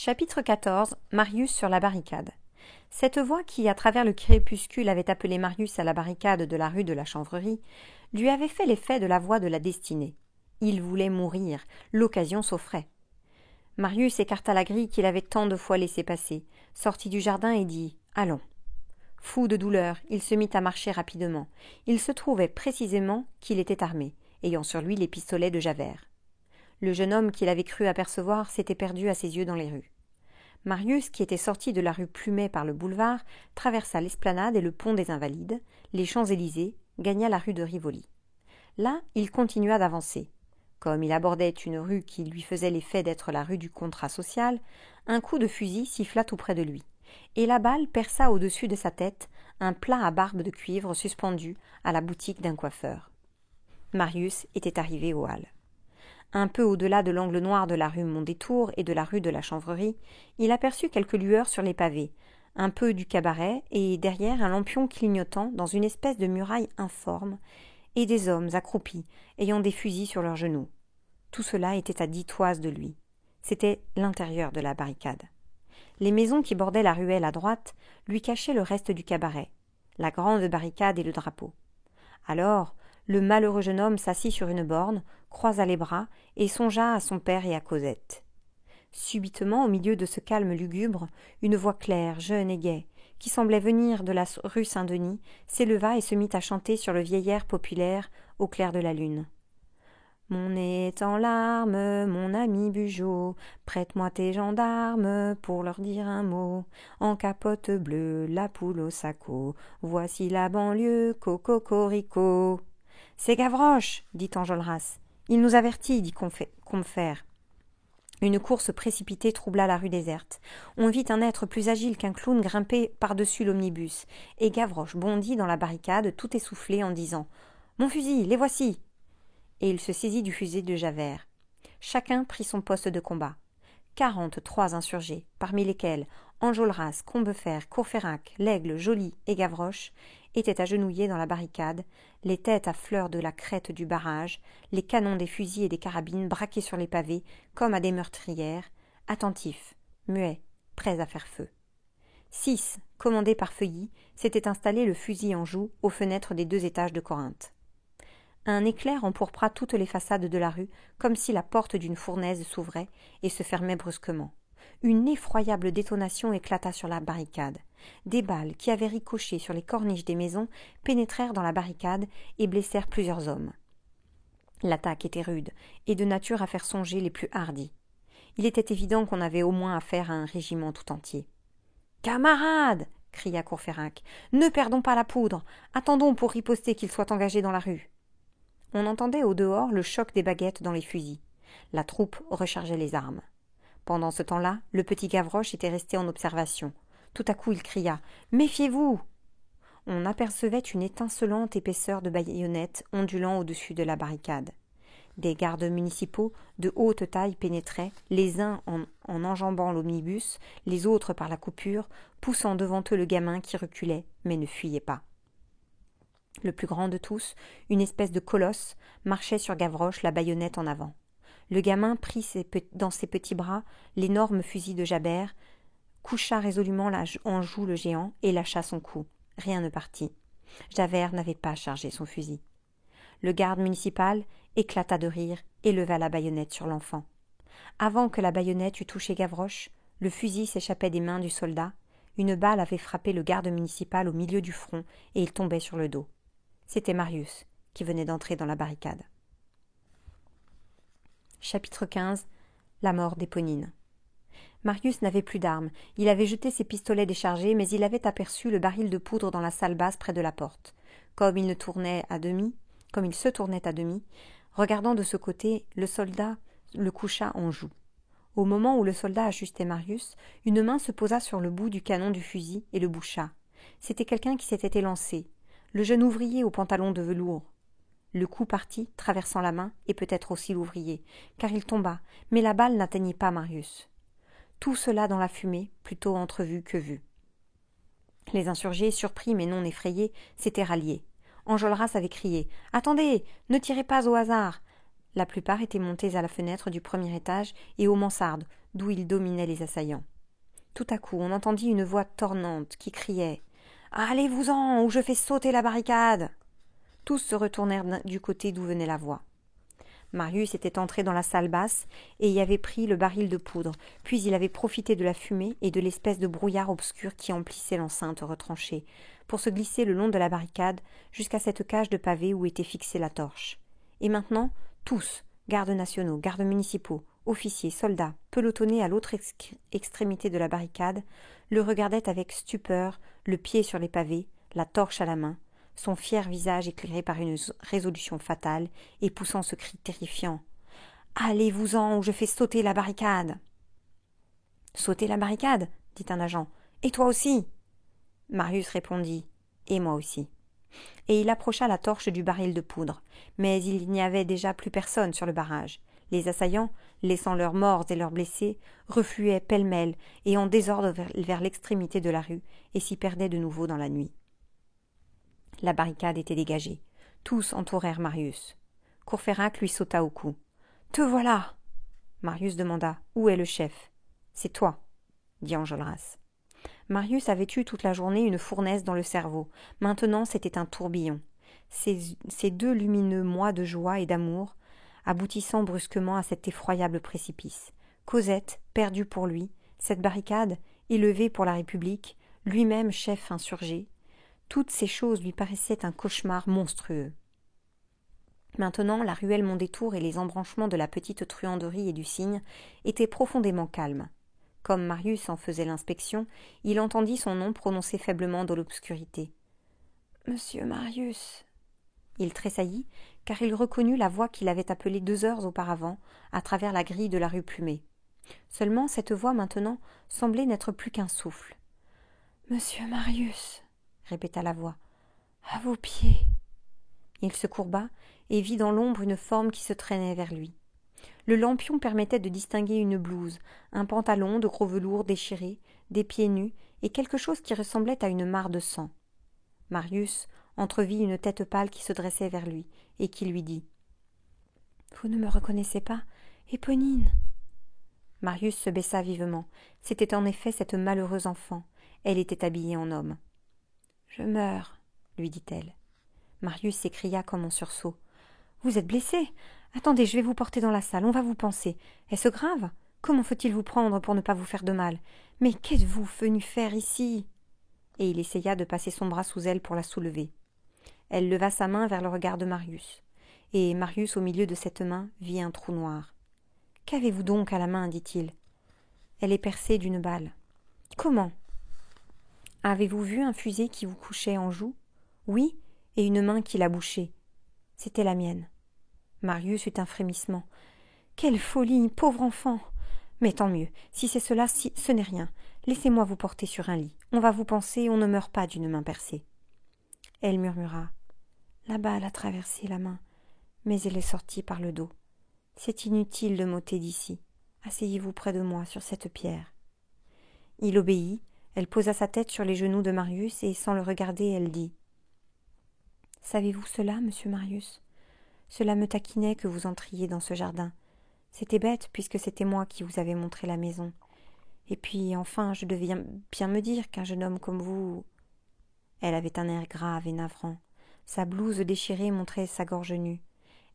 Chapitre 14. Marius sur la barricade. Cette voix qui, à travers le crépuscule, avait appelé Marius à la barricade de la rue de la Chanvrerie, lui avait fait l'effet de la voix de la destinée. Il voulait mourir, l'occasion s'offrait. Marius écarta la grille qu'il avait tant de fois laissée passer, sortit du jardin et dit « Allons ». Fou de douleur, il se mit à marcher rapidement. Il se trouvait précisément qu'il était armé, ayant sur lui les pistolets de Javert. Le jeune homme qu'il avait cru apercevoir s'était perdu à ses yeux dans les rues. Marius, qui était sorti de la rue Plumet par le boulevard, traversa l'esplanade et le pont des Invalides, les Champs-Élysées, gagna la rue de Rivoli. Là, il continua d'avancer. Comme il abordait une rue qui lui faisait l'effet d'être la rue du contrat social, un coup de fusil siffla tout près de lui, et la balle perça au-dessus de sa tête un plat à barbe de cuivre suspendu à la boutique d'un coiffeur. Marius était arrivé aux Halles. Un peu au-delà de l'angle noir de la rue Mondétour et de la rue de la Chanvrerie, il aperçut quelques lueurs sur les pavés, un peu du cabaret et derrière un lampion clignotant dans une espèce de muraille informe, et des hommes accroupis, ayant des fusils sur leurs genoux. Tout cela était à 10 toises de lui. C'était l'intérieur de la barricade. Les maisons qui bordaient la ruelle à droite lui cachaient le reste du cabaret, la grande barricade et le drapeau. Alors, le malheureux jeune homme s'assit sur une borne, croisa les bras et songea à son père et à Cosette. Subitement, au milieu de ce calme lugubre, une voix claire, jeune et gaie, qui semblait venir de la rue Saint-Denis, s'éleva et se mit à chanter sur le vieil air populaire au clair de la lune. « Mon nez est en larmes, mon ami Bugeaud, prête-moi tes gendarmes pour leur dire un mot. En capote bleue, la poule au sacco, voici la banlieue, cococorico. » « C'est Gavroche, dit Enjolras. Il nous avertit, dit Combeferre. Une course précipitée troubla la rue déserte. On vit un être plus agile qu'un clown grimper par-dessus l'omnibus, et Gavroche bondit dans la barricade tout essoufflé en disant « Mon fusil, les voici !» Et il se saisit du fusil de Javert. Chacun prit son poste de combat. 43 insurgés, parmi lesquels Enjolras, Combeferre, Courfeyrac, Laigle, Joly et Gavroche, étaient agenouillés dans la barricade, les têtes à fleur de la crête du barrage, les canons des fusils et des carabines braqués sur les pavés comme à des meurtrières, attentifs, muets, prêts à faire feu. 6, commandés par Feuilly, s'étaient installés le fusil en joue aux fenêtres des 2 étages de Corinthe. Un éclair empourpra toutes les façades de la rue, comme si la porte d'une fournaise s'ouvrait et se fermait brusquement. Une effroyable détonation éclata sur la barricade. Des balles qui avaient ricoché sur les corniches des maisons pénétrèrent dans la barricade et blessèrent plusieurs hommes. L'attaque était rude et de nature à faire songer les plus hardis. Il était évident qu'on avait au moins affaire à un régiment tout entier. « Camarades !» cria Courfeyrac. « Ne perdons pas la poudre. Attendons pour riposter qu'ils soient engagés dans la rue. » On entendait au dehors le choc des baguettes dans les fusils. La troupe rechargeait les armes. Pendant ce temps-là, le petit Gavroche était resté en observation. Tout à coup, il cria « Méfiez-vous !» On apercevait une étincelante épaisseur de baïonnettes ondulant au-dessus de la barricade. Des gardes municipaux de haute taille pénétraient, les uns en enjambant l'omnibus, les autres par la coupure, poussant devant eux le gamin qui reculait, mais ne fuyait pas. Le plus grand de tous, une espèce de colosse, marchait sur Gavroche, la baïonnette en avant. Le gamin prit dans ses petits bras l'énorme fusil de Javert, coucha résolument en joue le géant et lâcha son coup. Rien ne partit. Javert n'avait pas chargé son fusil. Le garde municipal éclata de rire et leva la baïonnette sur l'enfant. Avant que la baïonnette eût touché Gavroche, le fusil s'échappait des mains du soldat. Une balle avait frappé le garde municipal au milieu du front et il tombait sur le dos. C'était Marius qui venait d'entrer dans la barricade. Chapitre 15. La mort d'Éponine. Marius n'avait plus d'armes. Il avait jeté ses pistolets déchargés, mais il avait aperçu le baril de poudre dans la salle basse près de la porte. Comme il se tournait à demi, regardant de ce côté, le soldat le coucha en joue. Au moment où le soldat ajustait Marius, une main se posa sur le bout du canon du fusil et le boucha. C'était quelqu'un qui s'était élancé, le jeune ouvrier au pantalon de velours. Le coup partit, traversant la main, et peut-être aussi l'ouvrier, car il tomba, mais la balle n'atteignit pas Marius. Tout cela dans la fumée, plutôt entrevu que vu. Les insurgés, surpris mais non effrayés, s'étaient ralliés. Enjolras avait crié « Attendez, ne tirez pas au hasard !» La plupart étaient montés à la fenêtre du premier étage et aux mansardes, d'où il dominait les assaillants. Tout à coup, on entendit une voix tonnante qui criait « Allez-vous-en, ou je fais sauter la barricade !» Tous se retournèrent du côté d'où venait la voix. Marius était entré dans la salle basse et y avait pris le baril de poudre, puis il avait profité de la fumée et de l'espèce de brouillard obscur qui emplissait l'enceinte retranchée, pour se glisser le long de la barricade jusqu'à cette cage de pavés où était fixée la torche. Et maintenant, tous, gardes nationaux, gardes municipaux, officiers, soldats, pelotonnés à l'autre extrémité de la barricade, le regardaient avec stupeur, le pied sur les pavés, la torche à la main, son fier visage éclairé par une résolution fatale, et poussant ce cri terrifiant. « Allez-vous-en, ou je fais sauter la barricade !» « Sauter la barricade !» dit un agent. « Et toi aussi !» Marius répondit. « Et moi aussi !» Et il approcha la torche du baril de poudre. Mais il n'y avait déjà plus personne sur le barrage. Les assaillants, laissant leurs morts et leurs blessés, refluaient pêle-mêle et en désordre vers l'extrémité de la rue et s'y perdaient de nouveau dans la nuit. La barricade était dégagée. Tous entourèrent Marius. Courfeyrac lui sauta au cou. « Te voilà !» Marius demanda. « Où est le chef ?»« C'est toi, » dit Enjolras. Marius avait eu toute la journée une fournaise dans le cerveau. Maintenant, c'était un tourbillon. Ces 2 lumineux mois de joie et d'amour, aboutissant brusquement à cet effroyable précipice. Cosette, perdue pour lui, cette barricade, élevée pour la République, lui-même chef insurgé, toutes ces choses lui paraissaient un cauchemar monstrueux. Maintenant, la ruelle Mondétour et les embranchements de la petite truanderie et du Cygne étaient profondément calmes. Comme Marius en faisait l'inspection, il entendit son nom prononcé faiblement dans l'obscurité. « Monsieur Marius !» Il tressaillit, car il reconnut la voix qu'il avait appelée 2 heures auparavant, à travers la grille de la rue Plumet. Seulement, cette voix, maintenant, semblait n'être plus qu'un souffle. « Monsieur Marius !» répéta la voix. « À vos pieds !» Il se courba et vit dans l'ombre une forme qui se traînait vers lui. Le lampion permettait de distinguer une blouse, un pantalon de gros velours déchiré, des pieds nus et quelque chose qui ressemblait à une mare de sang. Marius entrevit une tête pâle qui se dressait vers lui et qui lui dit « Vous ne me reconnaissez pas, Éponine ?» Marius se baissa vivement. C'était en effet cette malheureuse enfant. Elle était habillée en homme. « Je meurs, » lui dit-elle. Marius s'écria comme en sursaut. « Vous êtes blessé ? Attendez, je vais vous porter dans la salle, on va vous panser. Est-ce grave ? Comment faut-il vous prendre pour ne pas vous faire de mal ? Mais qu'êtes-vous venu faire ici ?» Et il essaya de passer son bras sous elle pour la soulever. Elle leva sa main vers le regard de Marius. Et Marius, au milieu de cette main, vit un trou noir. « Qu'avez-vous donc à la main » dit-il. « Elle est percée d'une balle. »« Comment ?»« Avez-vous vu un fusil qui vous couchait en joue ? » ?»« Oui, et une main qui l'a bouché. C'était la mienne. » Marius eut un frémissement. « Quelle folie, pauvre enfant ! Mais tant mieux, si c'est cela, ce n'est rien. Laissez-moi vous porter sur un lit. On va vous panser, on ne meurt pas d'une main percée. » Elle murmura. « La balle a traversé la main, mais elle est sortie par le dos. C'est inutile de m'ôter d'ici. Asseyez-vous près de moi sur cette pierre. » Il obéit. Elle posa sa tête sur les genoux de Marius et, sans le regarder, elle dit « Savez-vous cela, monsieur Marius ? Cela me taquinait que vous entriez dans ce jardin. C'était bête, puisque c'était moi qui vous avais montré la maison. Et puis, enfin, je devais bien me dire qu'un jeune homme comme vous... » Elle avait un air grave et navrant. Sa blouse déchirée montrait sa gorge nue.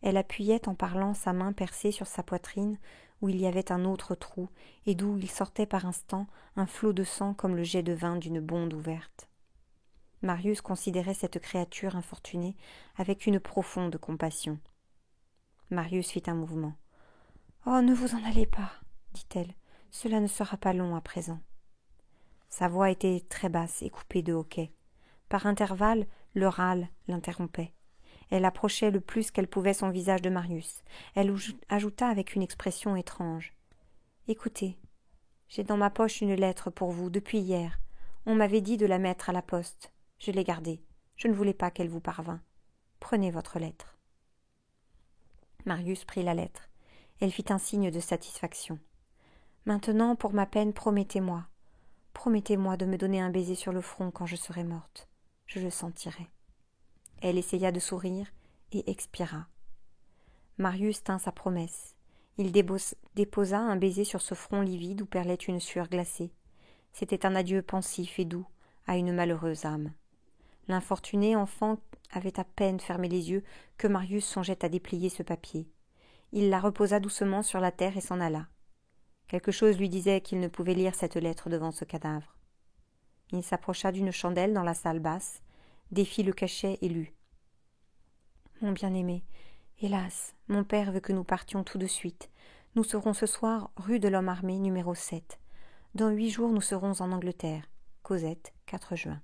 Elle appuyait en parlant sa main percée sur sa poitrine, où il y avait un autre trou, et d'où il sortait par instants un flot de sang comme le jet de vin d'une bonde ouverte. Marius considérait cette créature infortunée avec une profonde compassion. Marius fit un mouvement. « Oh, ne vous en allez pas, » dit-elle. « Cela ne sera pas long à présent. » Sa voix était très basse et coupée de hoquets. Par intervalles, le râle l'interrompait. Elle approchait le plus qu'elle pouvait son visage de Marius. Elle ajouta avec une expression étrange. « Écoutez, j'ai dans ma poche une lettre pour vous depuis hier. On m'avait dit de la mettre à la poste. Je l'ai gardée. Je ne voulais pas qu'elle vous parvînt. Prenez votre lettre. » Marius prit la lettre. Elle fit un signe de satisfaction. « Maintenant, pour ma peine, promettez-moi. Promettez-moi de me donner un baiser sur le front quand je serai morte. Je le sentirai. » Elle essaya de sourire et expira. Marius tint sa promesse. Il déposa un baiser sur ce front livide où perlait une sueur glacée. C'était un adieu pensif et doux à une malheureuse âme. L'infortuné enfant avait à peine fermé les yeux que Marius songeait à déplier ce papier. Il la reposa doucement sur la terre et s'en alla. Quelque chose lui disait qu'il ne pouvait lire cette lettre devant ce cadavre. Il s'approcha d'une chandelle dans la salle basse, défit le cachet et lut. « Mon bien-aimé, hélas, mon père veut que nous partions tout de suite. Nous serons ce soir rue de l'Homme Armé, numéro 7. Dans 8 jours, nous serons en Angleterre. Cosette, 4 juin. »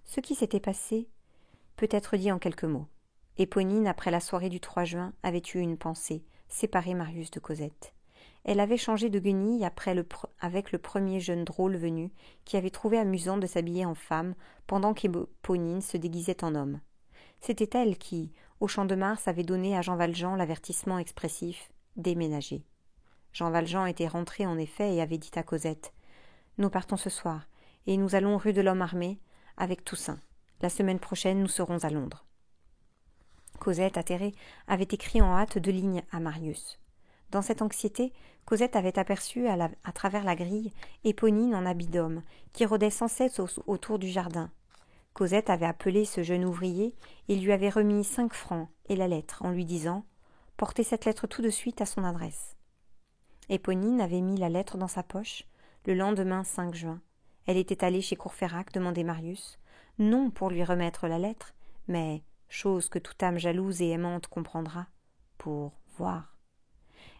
Ce qui s'était passé peut être dit en quelques mots. Éponine, après la soirée du 3 juin, avait eu une pensée, séparer Marius de Cosette. Elle avait changé de guenille avec le premier jeune drôle venu, qui avait trouvé amusant de s'habiller en femme pendant qu'Éponine se déguisait en homme. C'était elle qui, au Champ de Mars, avait donné à Jean Valjean l'avertissement expressif « déménager ». Jean Valjean était rentré en effet et avait dit à Cosette « Nous partons ce soir, et nous allons rue de l'Homme Armé avec Toussaint. La semaine prochaine, nous serons à Londres. » Cosette, atterrée, avait écrit en hâte 2 lignes à Marius. Dans cette anxiété, Cosette avait aperçu à travers la grille Éponine en habit d'homme, qui rôdait sans cesse autour du jardin. Cosette avait appelé ce jeune ouvrier et lui avait remis 5 francs et la lettre, en lui disant « Portez cette lettre tout de suite à son adresse. » Éponine avait mis la lettre dans sa poche. Le lendemain 5 juin, elle était allée chez Courfeyrac demander Marius, non pour lui remettre la lettre, mais, chose que toute âme jalouse et aimante comprendra, pour voir.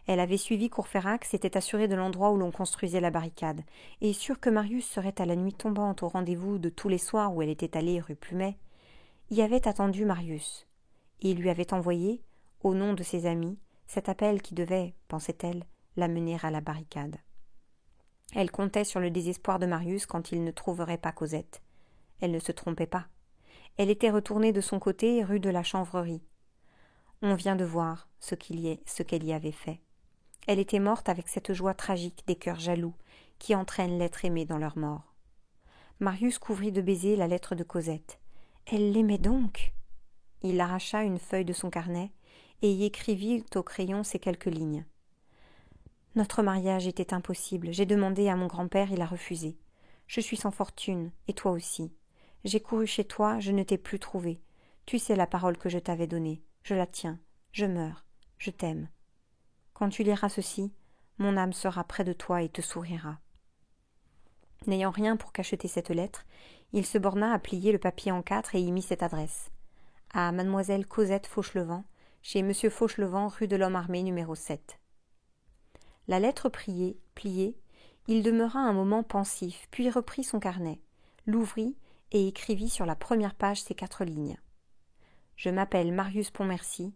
Elle avait suivi Courfeyrac, s'était assurée de l'endroit où l'on construisait la barricade, et sûre que Marius serait à la nuit tombante au rendez-vous de tous les soirs où elle était allée rue Plumet, y avait attendu Marius, et lui avait envoyé, au nom de ses amis, cet appel qui devait, pensait-elle, la mener à la barricade. Elle comptait sur le désespoir de Marius quand il ne trouverait pas Cosette. Elle ne se trompait pas. Elle était retournée de son côté rue de la Chanvrerie. On vient de voir ce qu'elle y avait fait. Elle était morte avec cette joie tragique des cœurs jaloux qui entraînent l'être aimé dans leur mort. Marius couvrit de baisers la lettre de Cosette. Elle l'aimait donc. Il arracha une feuille de son carnet et y écrivit au crayon ces quelques lignes. Notre mariage était impossible. J'ai demandé à mon grand-père, il a refusé. Je suis sans fortune, et toi aussi. J'ai couru chez toi, je ne t'ai plus trouvé. Tu sais la parole que je t'avais donnée. Je la tiens. Je meurs. Je t'aime. Quand tu liras ceci, mon âme sera près de toi et te sourira. » N'ayant rien pour cacheter cette lettre, il se borna à plier le papier en 4 et y mit cette adresse. À mademoiselle Cosette Fauchelevent, chez monsieur Fauchelevent, rue de l'Homme Armé, numéro 7. La lettre pliée, il demeura un moment pensif, puis reprit son carnet, l'ouvrit et écrivit sur la première page ces 4 lignes. « Je m'appelle Marius Pontmercy.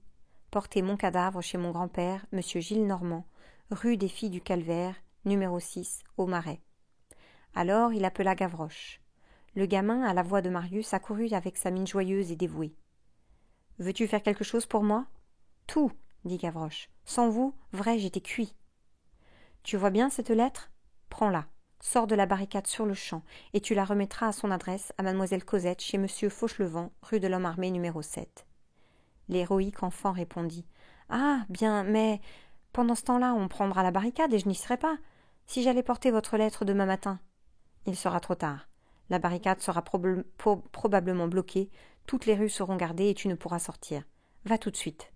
Portez mon cadavre chez mon grand-père, monsieur Gilles Normand, rue des Filles du Calvaire, numéro 6, au Marais. » Alors il appela Gavroche. Le gamin, à la voix de Marius, accourut avec sa mine joyeuse et dévouée. « Veux-tu faire quelque chose pour moi ?»« Tout, » dit Gavroche. « Sans vous, vrai, j'étais cuit. » « Tu vois bien cette lettre ? Prends-la, sors de la barricade sur le champ, et tu la remettras à son adresse à mademoiselle Cosette, chez monsieur Fauchelevent, rue de l'Homme Armé, numéro 7. » L'héroïque enfant répondit. « Ah, bien, mais pendant ce temps-là, on prendra la barricade et je n'y serai pas. Si j'allais porter votre lettre demain matin, il sera trop tard. La barricade sera probablement bloquée, toutes les rues seront gardées et tu ne pourras sortir. Va tout de suite. »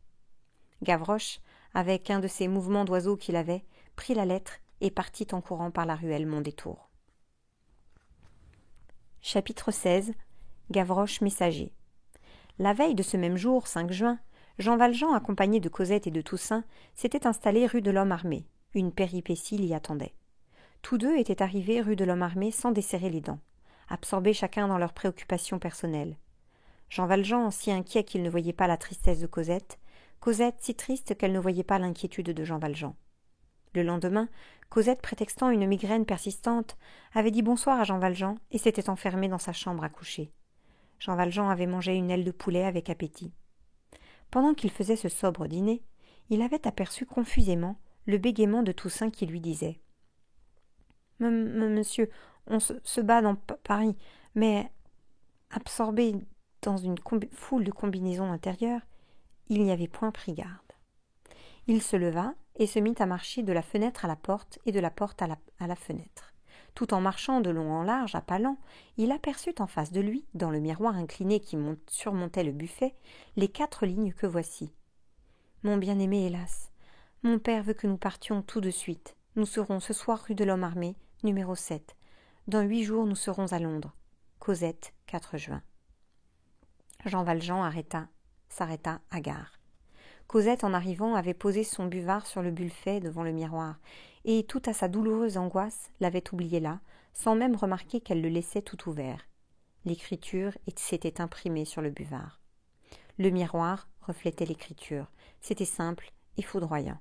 Gavroche, avec un de ces mouvements d'oiseau qu'il avait, prit la lettre et partit en courant par la ruelle Mondétour. Chapitre 16. Gavroche messager. La veille de ce même jour, 5 juin, Jean Valjean, accompagné de Cosette et de Toussaint, s'était installé rue de l'Homme Armé. Une péripétie l'y attendait. Tous deux étaient arrivés rue de l'Homme Armé sans desserrer les dents, absorbés chacun dans leurs préoccupations personnelles. Jean Valjean, si inquiet qu'il ne voyait pas la tristesse de Cosette, Cosette si triste qu'elle ne voyait pas l'inquiétude de Jean Valjean. Le lendemain, Cosette, prétextant une migraine persistante, avait dit bonsoir à Jean Valjean et s'était enfermée dans sa chambre à coucher. Jean Valjean avait mangé une aile de poulet avec appétit. Pendant qu'il faisait ce sobre dîner, il avait aperçu confusément le bégaiement de Toussaint qui lui disait « Monsieur, on se bat dans Paris, mais absorbé dans une foule de combinaisons intérieures, il n'y avait point pris garde. » Il se leva et se mit à marcher de la fenêtre à la porte et de la porte à la fenêtre. Tout en marchant de long en large, à pas lents, il aperçut en face de lui, dans le miroir incliné qui surmontait le buffet, les 4 lignes que voici. « Mon bien-aimé, hélas, mon père veut que nous partions tout de suite. Nous serons ce soir rue de l'Homme Armé, numéro 7. Dans 8 jours, nous serons à Londres. Cosette, 4 juin. » Jean Valjean s'arrêta hagard. Cosette, en arrivant, avait posé son buvard sur le buffet devant le miroir, et, tout à sa douloureuse angoisse, l'avait oublié là, sans même remarquer qu'elle le laissait tout ouvert. L'écriture s'était imprimée sur le buvard. Le miroir reflétait l'écriture. C'était simple et foudroyant.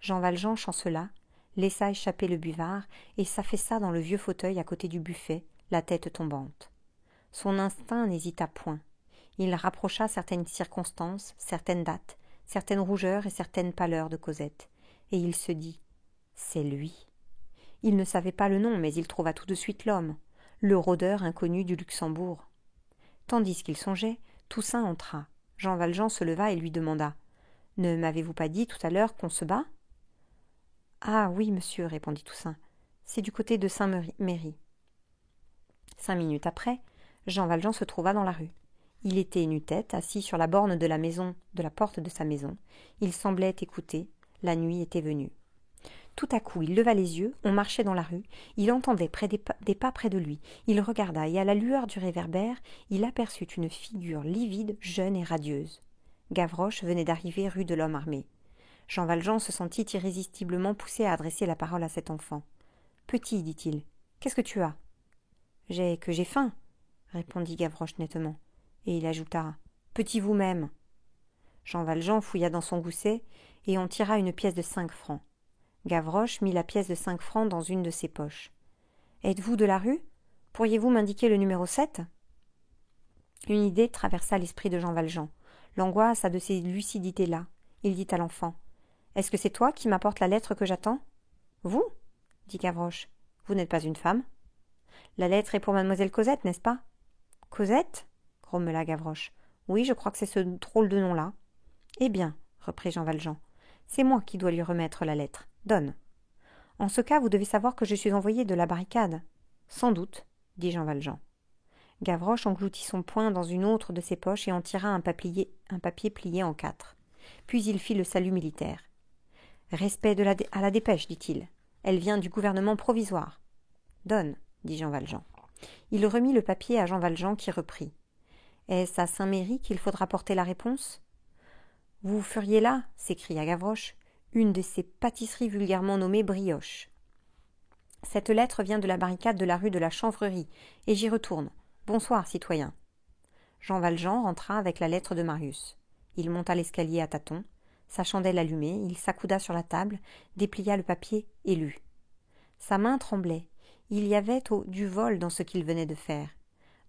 Jean Valjean chancela, laissa échapper le buvard et s'affaissa dans le vieux fauteuil à côté du buffet, la tête tombante. Son instinct n'hésita point. Il rapprocha certaines circonstances, certaines dates, certaines rougeurs et certaines pâleurs de Cosette, et il se dit « C'est lui ». Il ne savait pas le nom, mais il trouva tout de suite l'homme, le rôdeur inconnu du Luxembourg. Tandis qu'il songeait, Toussaint entra. Jean Valjean se leva et lui demanda « Ne m'avez-vous pas dit tout à l'heure qu'on se bat ?»« Ah oui, monsieur, répondit Toussaint, c'est du côté de Saint-Méry. » 5 minutes après, Jean Valjean se trouva dans la rue. Il était nu-tête, assis sur la borne de la porte de sa maison. Il semblait écouter. La nuit était venue. Tout à coup, il leva les yeux. On marchait dans la rue. Il entendait des pas près de lui. Il regarda, et à la lueur du réverbère, il aperçut une figure livide, jeune et radieuse. Gavroche venait d'arriver rue de l'Homme Armé. Jean Valjean se sentit irrésistiblement poussé à adresser la parole à cet enfant. « Petit, dit-il, qu'est-ce que tu as ?»« J'ai faim, » répondit Gavroche nettement. Et il ajouta « Petit vous-même !» Jean Valjean fouilla dans son gousset et en tira une pièce de 5 francs. Gavroche mit la pièce de 5 francs dans une de ses poches. « Êtes-vous de la rue ? Pourriez-vous m'indiquer le numéro 7 ?» Une idée traversa l'esprit de Jean Valjean. L'angoisse a de ces lucidités-là. Il dit à l'enfant « Est-ce que c'est toi qui m'apportes la lettre que j'attends ?»« Vous ?» dit Gavroche. « Vous n'êtes pas une femme. »« La lettre est pour mademoiselle Cosette, n'est-ce pas ?»« Cosette ?» grommela Gavroche. « Oui, je crois que c'est ce drôle de nom-là. »« Eh bien, reprit Jean Valjean, c'est moi qui dois lui remettre la lettre. Donne. »« En ce cas, vous devez savoir que je suis envoyé de la barricade. »« Sans doute, dit Jean Valjean. » Gavroche engloutit son poing dans une autre de ses poches et en tira un papier plié en 4. Puis il fit le salut militaire. « Respect à la dépêche, dit-il. Elle vient du gouvernement provisoire. »« Donne, dit Jean Valjean. » Il remit le papier à Jean Valjean qui reprit. « Est-ce à Saint-Méry qu'il faudra porter la réponse ?»« Vous feriez là, s'écria Gavroche, une de ces pâtisseries vulgairement nommées brioches. Cette lettre vient de la barricade de la rue de la Chanvrerie, et j'y retourne. Bonsoir, citoyen. » Jean Valjean rentra avec la lettre de Marius. Il monta l'escalier à tâtons. Sa chandelle allumée, il s'accouda sur la table, déplia le papier et lut. Sa main tremblait. Il y avait du vol dans ce qu'il venait de faire.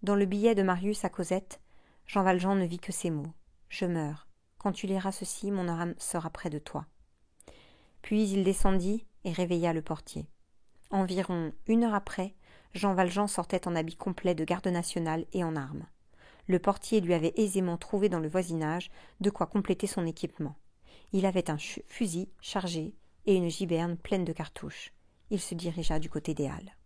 Dans le billet de Marius à Cosette, Jean Valjean ne vit que ces mots. « Je meurs. Quand tu liras ceci, mon âme sera près de toi. » Puis il descendit et réveilla le portier. Environ 1 heure après, Jean Valjean sortait en habit complet de garde nationale et en armes. Le portier lui avait aisément trouvé dans le voisinage de quoi compléter son équipement. Il avait un fusil chargé et une giberne pleine de cartouches. Il se dirigea du côté des Halles.